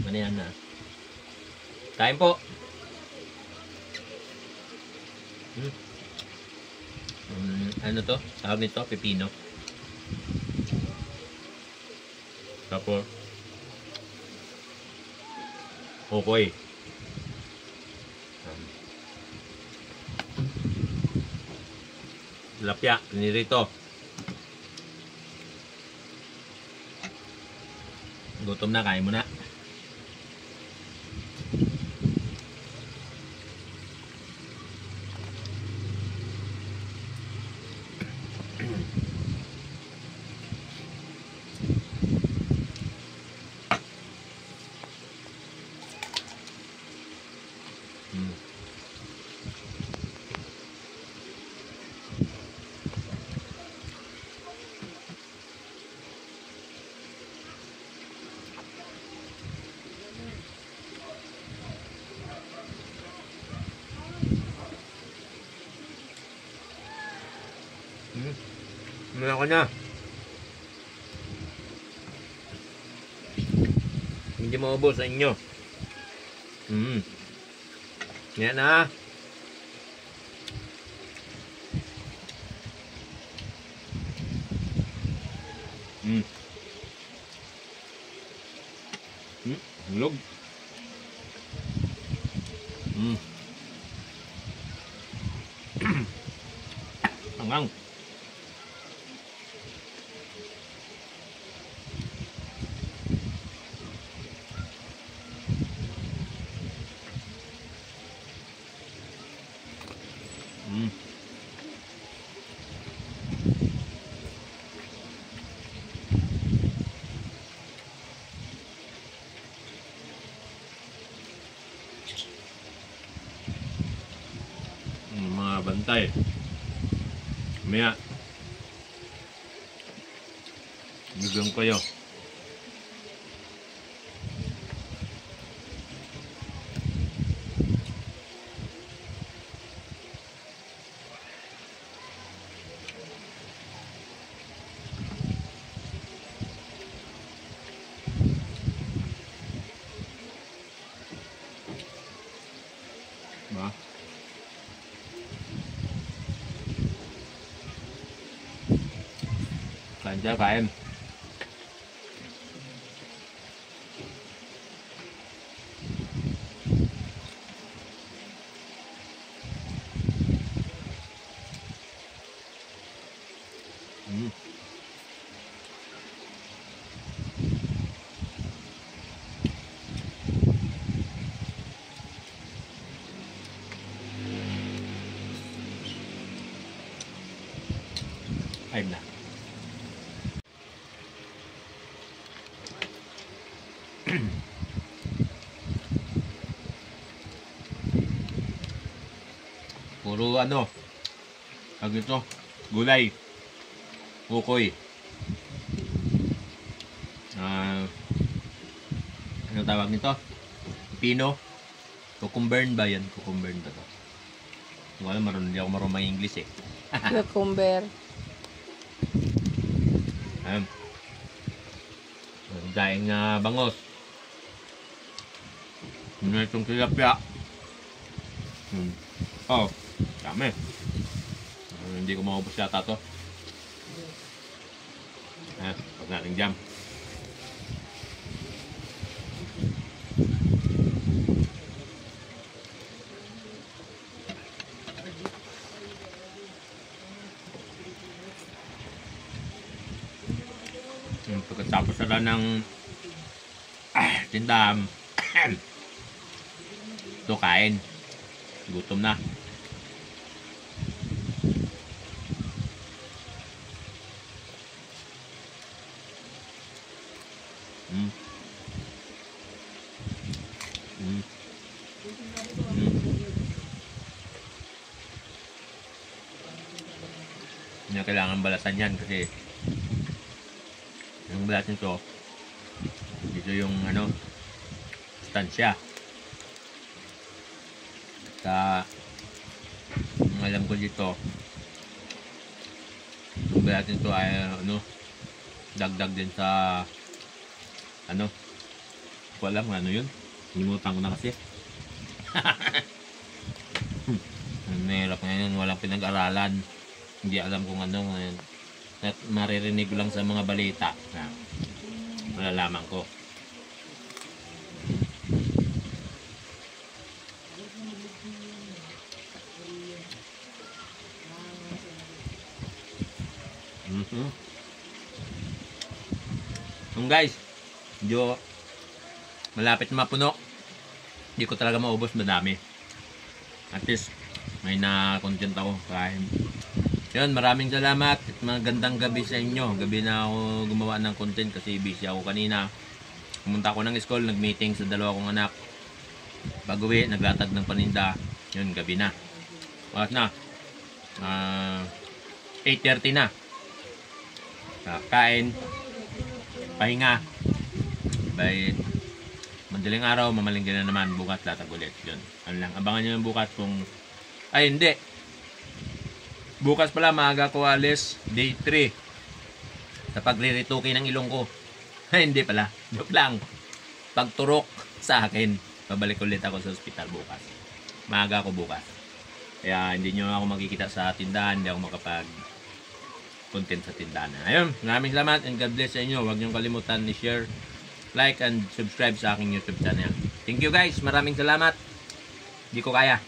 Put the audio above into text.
Manayan na. Kain po. Ano to? Tawag nito? Pepino. Tapos okay. Lapya, nirito. Gutom na, kain mo na. Muna ko na. Hindi maubos sa inyo. Yan na. Hulog. Hanggang. Mga bantay. Maya. Bigyan kayo. Ba? Kain siya, kain. Kain na. Puro ano, tawag ito, gulay, kukoy. Ano tawag nito? Pino? Cucumber ba yan? Cucumber ba ito? Wala, hindi ako marunong English eh. Cucumber. Daing na bangos. Ano itong tilapia? Oh, dami. Hindi ko maubos yata to. Pag natin jam. Pagkatapos na ng tindahan, ito kain. Gutom na. Hindi na kailangan balasan yan kasi yung balat nito dito yung ano sustansya. Sa ang alam ko dito yung balat nito ay ano dagdag din sa ano ko alam kung ano yun. Limutan ko na kasi. Mahirap ngayon, walang pinag-aralan. Hindi alam kung ano ngayon. At maririnig ko lang sa mga balita. Malalaman ko. Guys, medyo malapit na mapuno. Hindi ko talaga maubos, madami. At least may na-content ako kain. Yun, maraming salamat at magandang gabi sa inyo. Gabi na ako gumawa ng content kasi busy ako kanina. Pumunta ako ng school, nag-meeting sa dalawa kong anak. Pag-uwi, naglatag ng paninda. Yun, gabi na. Oras na. 8:30 na. Kain. Pahinga. By madaling araw, mamalingkin na naman. Bukas, latag ulit. Yun. Ano lang. Abangan nyo yung bukas kung... Ay, hindi. Bukas pala, maaga ko alis. Day 3. Sa pagrirituki ng ilong ko. Ay, hindi pala. Joke lang. Pagturok sa akin. Babalik ulit ako sa ospital bukas. Maaga ako bukas. Kaya hindi nyo ako makikita sa tindahan. Hindi ako makapag-content sa tindahan. Ayun, maraming salamat and God bless sa inyo. Huwag nyo kalimutan ni share, like, and subscribe sa aking YouTube channel. Thank you guys. Maraming salamat. Hindi ko kaya.